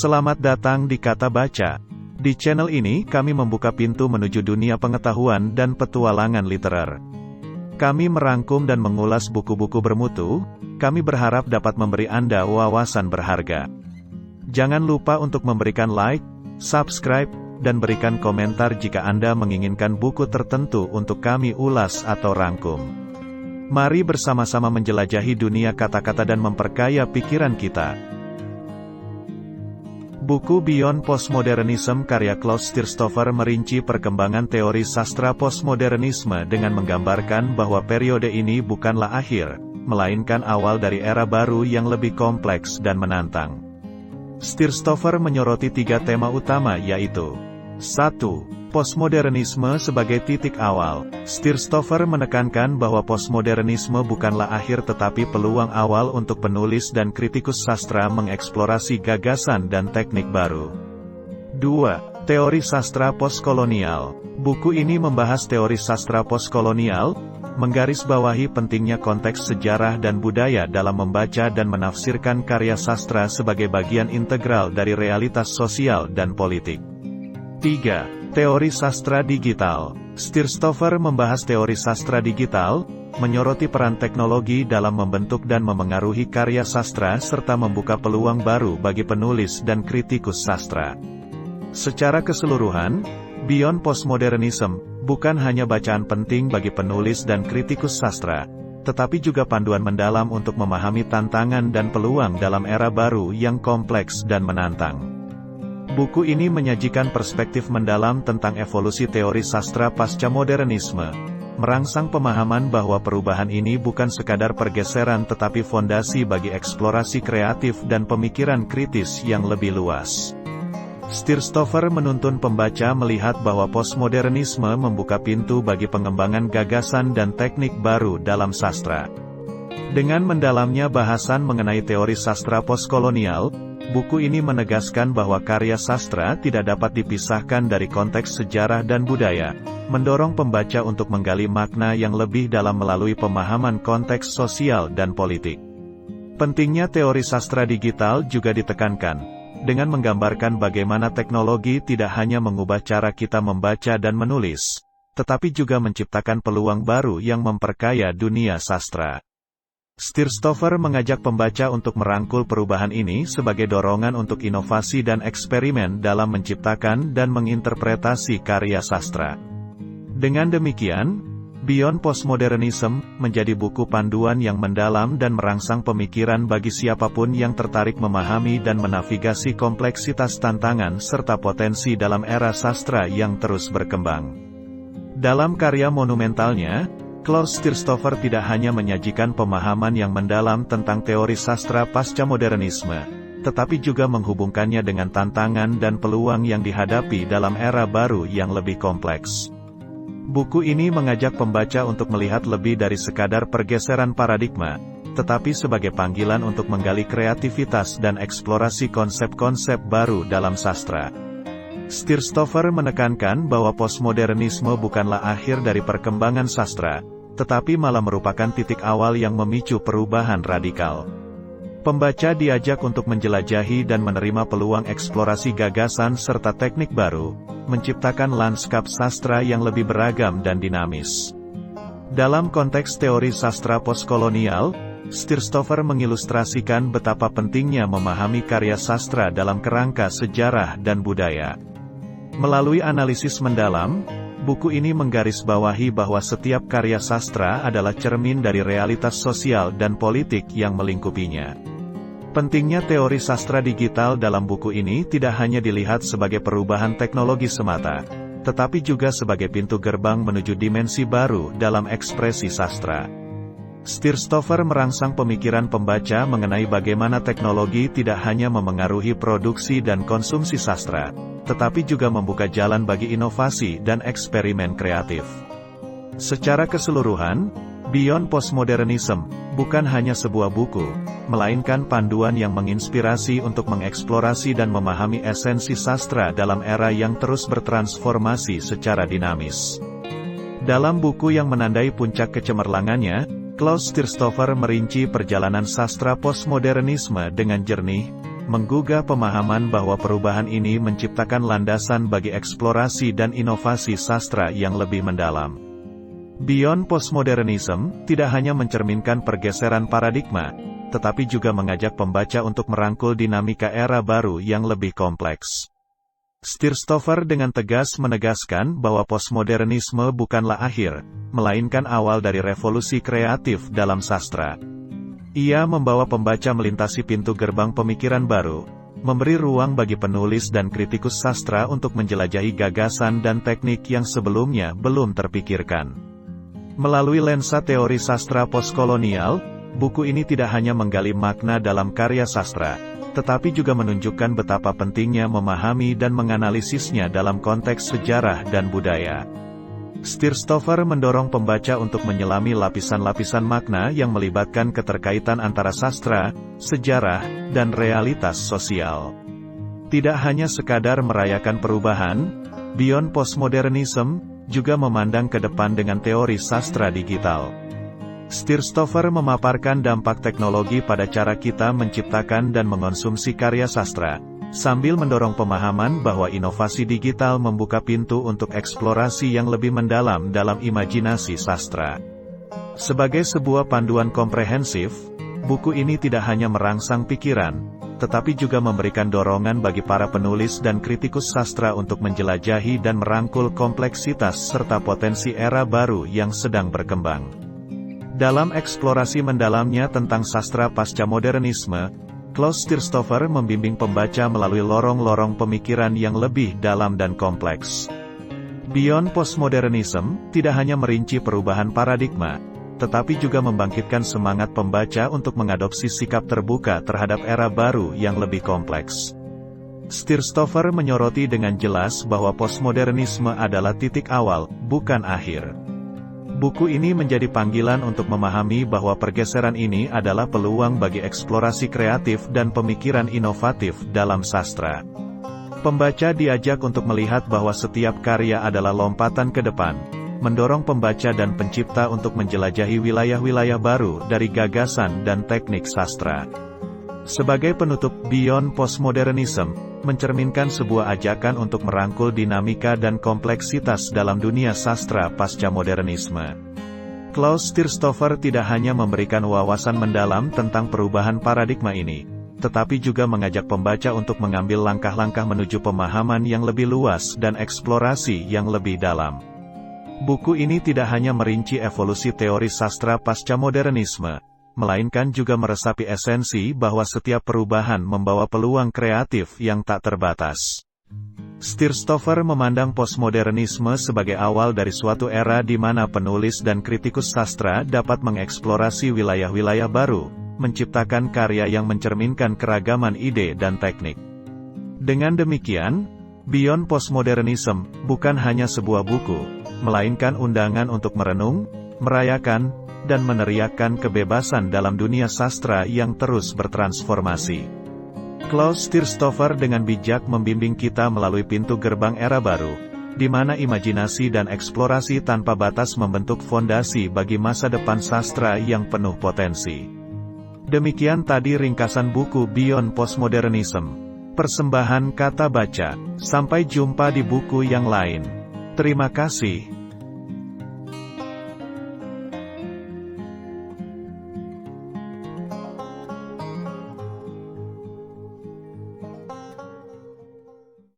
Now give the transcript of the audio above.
Selamat datang di Kata Baca. Di channel ini kami membuka pintu menuju dunia pengetahuan dan petualangan literer. Kami merangkum dan mengulas buku-buku bermutu. Kami berharap dapat memberi Anda wawasan berharga. Jangan lupa untuk memberikan like, subscribe, dan berikan komentar jika Anda menginginkan buku tertentu untuk kami ulas atau rangkum. Mari bersama-sama menjelajahi dunia kata-kata dan memperkaya pikiran kita. Buku Beyond Postmodernism karya Klaus Stirstofer merinci perkembangan teori sastra postmodernisme dengan menggambarkan bahwa periode ini bukanlah akhir, melainkan awal dari era baru yang lebih kompleks dan menantang. Stirstofer menyoroti 3 tema utama yaitu 1. Postmodernisme sebagai titik awal. Stirstofer menekankan bahwa postmodernisme bukanlah akhir tetapi peluang awal untuk penulis dan kritikus sastra mengeksplorasi gagasan dan teknik baru. 2. Teori sastra postkolonial. Buku ini membahas teori sastra postkolonial, menggarisbawahi pentingnya konteks sejarah dan budaya dalam membaca dan menafsirkan karya sastra sebagai bagian integral dari realitas sosial dan politik. 3. Teori sastra digital. Stirstofer membahas teori sastra digital, menyoroti peran teknologi dalam membentuk dan memengaruhi karya sastra serta membuka peluang baru bagi penulis dan kritikus sastra. Secara keseluruhan, Beyond Postmodernism bukan hanya bacaan penting bagi penulis dan kritikus sastra, tetapi juga panduan mendalam untuk memahami tantangan dan peluang dalam era baru yang kompleks dan menantang. Buku ini menyajikan perspektif mendalam tentang evolusi teori sastra pasca modernisme, merangsang pemahaman bahwa perubahan ini bukan sekadar pergeseran tetapi fondasi bagi eksplorasi kreatif dan pemikiran kritis yang lebih luas. Stirstofer menuntun pembaca melihat bahwa postmodernisme membuka pintu bagi pengembangan gagasan dan teknik baru dalam sastra. Dengan mendalamnya bahasan mengenai teori sastra postkolonial, buku ini menegaskan bahwa karya sastra tidak dapat dipisahkan dari konteks sejarah dan budaya, mendorong pembaca untuk menggali makna yang lebih dalam melalui pemahaman konteks sosial dan politik. Pentingnya teori sastra digital juga ditekankan, dengan menggambarkan bagaimana teknologi tidak hanya mengubah cara kita membaca dan menulis, tetapi juga menciptakan peluang baru yang memperkaya dunia sastra. Stirstofer mengajak pembaca untuk merangkul perubahan ini sebagai dorongan untuk inovasi dan eksperimen dalam menciptakan dan menginterpretasi karya sastra. Dengan demikian, Beyond Postmodernism menjadi buku panduan yang mendalam dan merangsang pemikiran bagi siapapun yang tertarik memahami dan menavigasi kompleksitas tantangan serta potensi dalam era sastra yang terus berkembang. Dalam karya monumentalnya, Klaus Stirstofer tidak hanya menyajikan pemahaman yang mendalam tentang teori sastra pasca modernisme, tetapi juga menghubungkannya dengan tantangan dan peluang yang dihadapi dalam era baru yang lebih kompleks. Buku ini mengajak pembaca untuk melihat lebih dari sekadar pergeseran paradigma, tetapi sebagai panggilan untuk menggali kreativitas dan eksplorasi konsep-konsep baru dalam sastra. Stirstofer menekankan bahwa postmodernisme bukanlah akhir dari perkembangan sastra, tetapi malah merupakan titik awal yang memicu perubahan radikal. Pembaca diajak untuk menjelajahi dan menerima peluang eksplorasi gagasan serta teknik baru, menciptakan lanskap sastra yang lebih beragam dan dinamis. Dalam konteks teori sastra postkolonial, Stirstofer mengilustrasikan betapa pentingnya memahami karya sastra dalam kerangka sejarah dan budaya. Melalui analisis mendalam, buku ini menggarisbawahi bahwa setiap karya sastra adalah cermin dari realitas sosial dan politik yang melingkupinya. Pentingnya teori sastra digital dalam buku ini tidak hanya dilihat sebagai perubahan teknologi semata, tetapi juga sebagai pintu gerbang menuju dimensi baru dalam ekspresi sastra. Stirstofer merangsang pemikiran pembaca mengenai bagaimana teknologi tidak hanya memengaruhi produksi dan konsumsi sastra, tetapi juga membuka jalan bagi inovasi dan eksperimen kreatif. Secara keseluruhan, Beyond Postmodernism bukan hanya sebuah buku, melainkan panduan yang menginspirasi untuk mengeksplorasi dan memahami esensi sastra dalam era yang terus bertransformasi secara dinamis. Dalam buku yang menandai puncak kecemerlangannya, Klaus Stirstofer merinci perjalanan sastra postmodernisme dengan jernih, menggugah pemahaman bahwa perubahan ini menciptakan landasan bagi eksplorasi dan inovasi sastra yang lebih mendalam. Beyond Postmodernism tidak hanya mencerminkan pergeseran paradigma, tetapi juga mengajak pembaca untuk merangkul dinamika era baru yang lebih kompleks. Stirstover dengan tegas menegaskan bahwa postmodernisme bukanlah akhir, melainkan awal dari revolusi kreatif dalam sastra. Ia membawa pembaca melintasi pintu gerbang pemikiran baru, memberi ruang bagi penulis dan kritikus sastra untuk menjelajahi gagasan dan teknik yang sebelumnya belum terpikirkan. Melalui lensa teori sastra postkolonial, buku ini tidak hanya menggali makna dalam karya sastra, tetapi juga menunjukkan betapa pentingnya memahami dan menganalisisnya dalam konteks sejarah dan budaya. Stirstover mendorong pembaca untuk menyelami lapisan-lapisan makna yang melibatkan keterkaitan antara sastra, sejarah, dan realitas sosial. Tidak hanya sekadar merayakan perubahan, Beyond Postmodernism juga memandang ke depan dengan teori sastra digital. Stirstover memaparkan dampak teknologi pada cara kita menciptakan dan mengonsumsi karya sastra, sambil mendorong pemahaman bahwa inovasi digital membuka pintu untuk eksplorasi yang lebih mendalam dalam imajinasi sastra. Sebagai sebuah panduan komprehensif, buku ini tidak hanya merangsang pikiran, tetapi juga memberikan dorongan bagi para penulis dan kritikus sastra untuk menjelajahi dan merangkul kompleksitas serta potensi era baru yang sedang berkembang. Dalam eksplorasi mendalamnya tentang sastra pasca modernisme, Klaus Stirstover membimbing pembaca melalui lorong-lorong pemikiran yang lebih dalam dan kompleks. Beyond Postmodernism tidak hanya merinci perubahan paradigma, tetapi juga membangkitkan semangat pembaca untuk mengadopsi sikap terbuka terhadap era baru yang lebih kompleks. Stirstover menyoroti dengan jelas bahwa postmodernisme adalah titik awal, bukan akhir. Buku ini menjadi panggilan untuk memahami bahwa pergeseran ini adalah peluang bagi eksplorasi kreatif dan pemikiran inovatif dalam sastra. Pembaca diajak untuk melihat bahwa setiap karya adalah lompatan ke depan, mendorong pembaca dan pencipta untuk menjelajahi wilayah-wilayah baru dari gagasan dan teknik sastra. Sebagai penutup, Beyond Postmodernism mencerminkan sebuah ajakan untuk merangkul dinamika dan kompleksitas dalam dunia sastra pasca modernisme. Klaus Stirstover tidak hanya memberikan wawasan mendalam tentang perubahan paradigma ini, tetapi juga mengajak pembaca untuk mengambil langkah-langkah menuju pemahaman yang lebih luas dan eksplorasi yang lebih dalam. Buku ini tidak hanya merinci evolusi teori sastra pasca modernisme, melainkan juga meresapi esensi bahwa setiap perubahan membawa peluang kreatif yang tak terbatas. Stirstover memandang postmodernisme sebagai awal dari suatu era di mana penulis dan kritikus sastra dapat mengeksplorasi wilayah-wilayah baru, menciptakan karya yang mencerminkan keragaman ide dan teknik. Dengan demikian, Beyond Postmodernism bukan hanya sebuah buku, melainkan undangan untuk merenung, merayakan, dan meneriakkan kebebasan dalam dunia sastra yang terus bertransformasi. Klaus Stirstover dengan bijak membimbing kita melalui pintu gerbang era baru, di mana imajinasi dan eksplorasi tanpa batas membentuk fondasi bagi masa depan sastra yang penuh potensi. Demikian tadi ringkasan buku Beyond Postmodernism. Persembahan Kata Baca. Sampai jumpa di buku yang lain. Terima kasih.